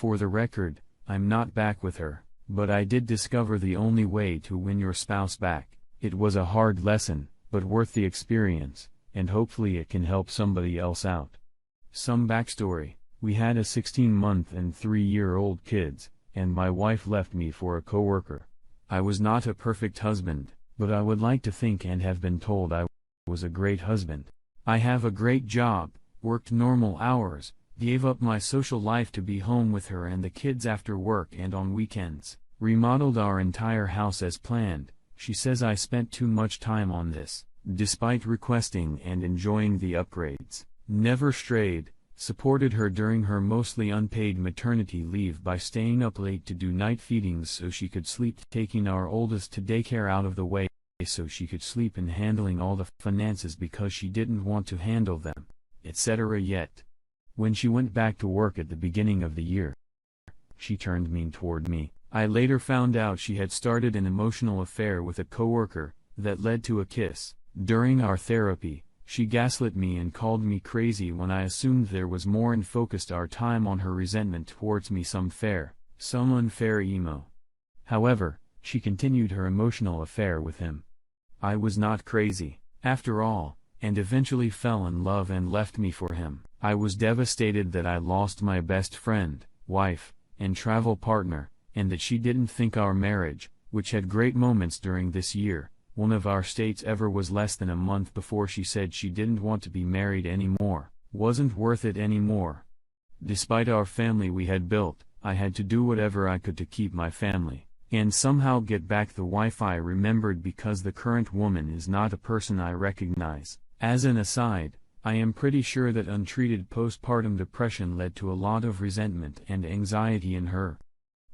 For the record, I'm not back with her, but I did discover the only way to win your spouse back. It was a hard lesson, but worth the experience, and hopefully it can help somebody else out. Some backstory: we had a 16-month and 3-year-old kids, and my wife left me for a coworker. I was not a perfect husband, but I would like to think and have been told I was a great husband. I have a great job, worked normal hours, gave up my social life to be home with her and the kids after work and on weekends, remodeled our entire house as planned. She says I spent too much time on this, despite requesting and enjoying the upgrades. Never strayed, supported her during her mostly unpaid maternity leave by staying up late to do night feedings so she could sleep, taking our oldest to daycare out of the way so she could sleep, and handling all the finances because she didn't want to handle them, etc. Yet, when she went back to work at the beginning of the year, she turned mean toward me. I later found out she had started an emotional affair with a coworker that led to a kiss. During our therapy, she gaslit me and called me crazy when I assumed there was more and focused our time on her resentment towards me, some unfair emo. However, she continued her emotional affair with him. I was not crazy, after all, and eventually fell in love and left me for him. I was devastated that I lost my best friend, wife, and travel partner, and that she didn't think our marriage, which had great moments during this year, one of our states ever, was less than a month before she said she didn't want to be married anymore, wasn't worth it anymore. Despite our family we had built, I had to do whatever I could to keep my family, and somehow get back the wife I remembered, because the current woman is not a person I recognize. As an aside, I am pretty sure that untreated postpartum depression led to a lot of resentment and anxiety in her,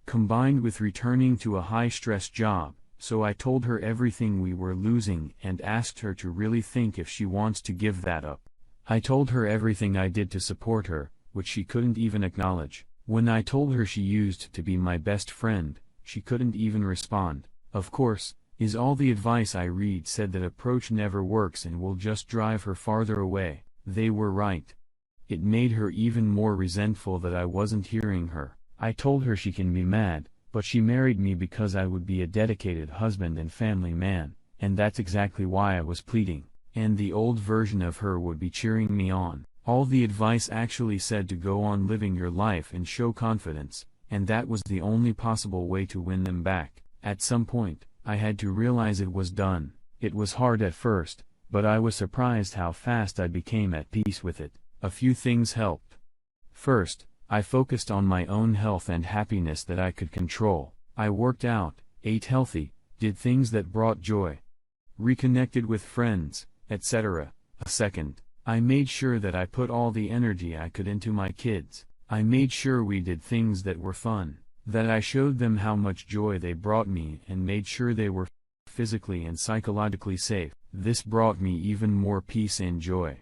combined with returning to a high-stress job. So I told her everything we were losing and asked her to really think if she wants to give that up. I told her everything I did to support her, which she couldn't even acknowledge. When I told her she used to be my best friend, she couldn't even respond. Of course, is all the advice I read said that approach never works and will just drive her farther away. They were right. It made her even more resentful that I wasn't hearing her. I told her she can be mad, but she married me because I would be a dedicated husband and family man, and that's exactly why I was pleading, and the old version of her would be cheering me on. All the advice actually said to go on living your life and show confidence, and that was the only possible way to win them back. At some point, I had to realize it was done. It was hard at first, but I was surprised how fast I became at peace with it. A few things helped. First, I focused on my own health and happiness that I could control. I worked out, ate healthy, did things that brought joy, reconnected with friends, etc. Second, I made sure that I put all the energy I could into my kids. I made sure we did things that were fun, that I showed them how much joy they brought me, and made sure they were physically and psychologically safe. This brought me even more peace and joy.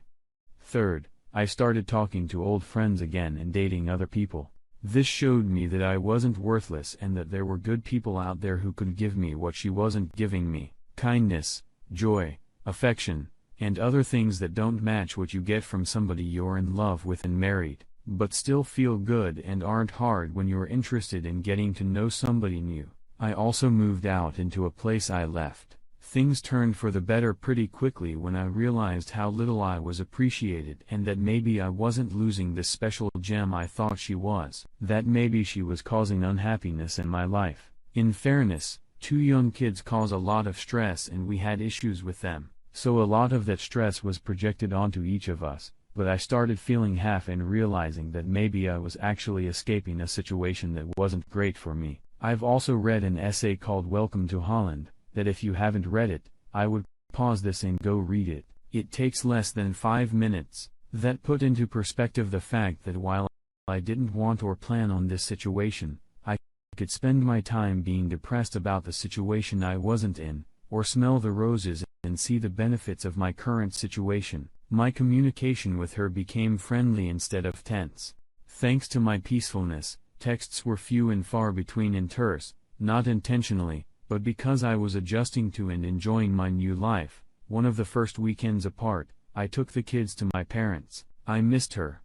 Third, I started talking to old friends again and dating other people. This showed me that I wasn't worthless and that there were good people out there who could give me what she wasn't giving me: kindness, joy, affection, and other things that don't match what you get from somebody you're in love with and married, but still feel good and aren't hard when you're interested in getting to know somebody new. I also moved out into a place I left. Things turned for the better pretty quickly when I realized how little I was appreciated, and that maybe I wasn't losing this special gem I thought she was, that maybe she was causing unhappiness in my life. In fairness, 2 young kids cause a lot of stress and we had issues with them, so a lot of that stress was projected onto each of us, but I started feeling half and realizing that maybe I was actually escaping a situation that wasn't great for me. I've also read an essay called Welcome to Holland, that if you haven't read it, I would pause this and go read it. It takes less than 5 minutes. That put into perspective the fact that while I didn't want or plan on this situation, I could spend my time being depressed about the situation I wasn't in, or smell the roses and see the benefits of my current situation. My communication with her became friendly instead of tense. Thanks to my peacefulness, texts were few and far between and terse, not intentionally, but because I was adjusting to and enjoying my new life. One of the first weekends apart, I took the kids to my parents. I missed her.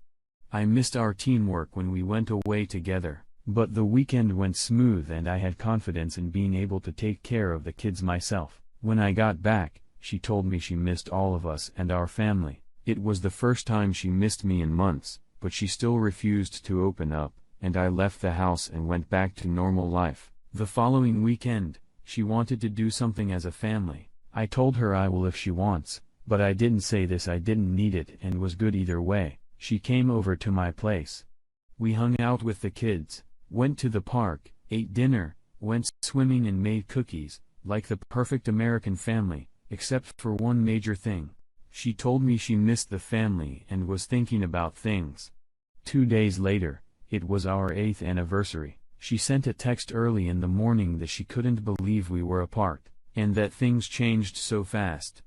I missed our teamwork when we went away together. But the weekend went smooth and I had confidence in being able to take care of the kids myself. When I got back, she told me she missed all of us and our family. It was the first time she missed me in months, but she still refused to open up, and I left the house and went back to normal life. The following weekend, she wanted to do something as a family. I told her I will if she wants, but I didn't say this, I didn't need it and was good either way. She came over to my place. We hung out with the kids, went to the park, ate dinner, went swimming and made cookies, like the perfect American family, except for one major thing. She told me she missed the family and was thinking about things. 2 days later, it was our 8th anniversary. She sent a text early in the morning that she couldn't believe we were apart, and that things changed so fast.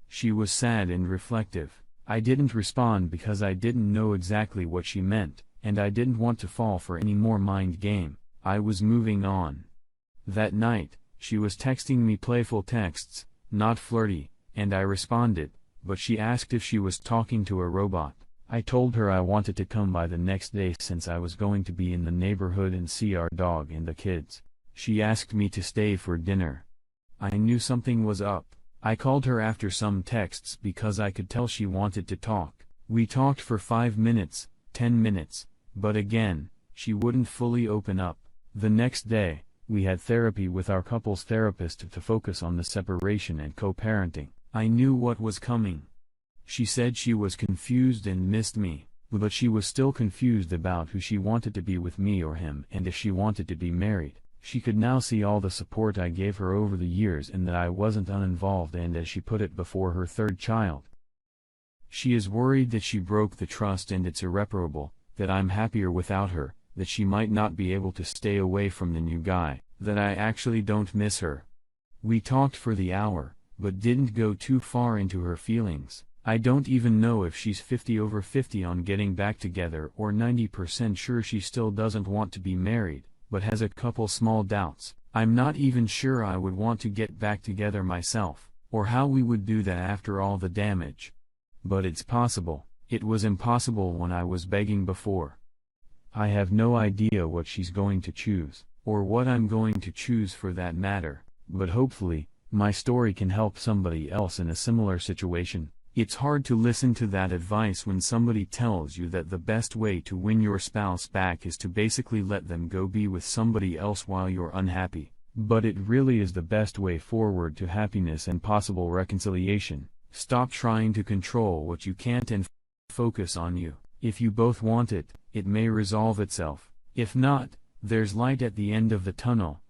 She was sad and reflective. I didn't respond because I didn't know exactly what she meant, and I didn't want to fall for any more mind game. I was moving on. That night, she was texting me playful texts, not flirty, and I responded, but she asked if she was talking to a robot. I told her I wanted to come by the next day since I was going to be in the neighborhood and see our dog and the kids. She asked me to stay for dinner. I knew something was up. I called her after some texts because I could tell she wanted to talk. We talked for 5 minutes, 10 minutes, but again, she wouldn't fully open up. The next day, we had therapy with our couples therapist to focus on the separation and co-parenting. I knew what was coming. She said she was confused and missed me, but she was still confused about who she wanted to be with, me or him, and if she wanted to be married. She could now see all the support I gave her over the years and that I wasn't uninvolved and, as she put it, before her 3rd child. She is worried that she broke the trust and it's irreparable, that I'm happier without her, that she might not be able to stay away from the new guy, that I actually don't miss her. We talked for the hour, but didn't go too far into her feelings. I don't even know if she's 50 over 50 on getting back together or 90% sure she still doesn't want to be married, but has a couple small doubts. I'm not even sure I would want to get back together myself, or how we would do that after all the damage. But it's possible. It was impossible when I was begging before. I have no idea what she's going to choose, or what I'm going to choose for that matter, but hopefully, my story can help somebody else in a similar situation. It's hard to listen to that advice when somebody tells you that the best way to win your spouse back is to basically let them go be with somebody else while you're unhappy. But it really is the best way forward to happiness and possible reconciliation. Stop trying to control what you can't and focus on you. If you both want it, it may resolve itself. If not, there's light at the end of the tunnel.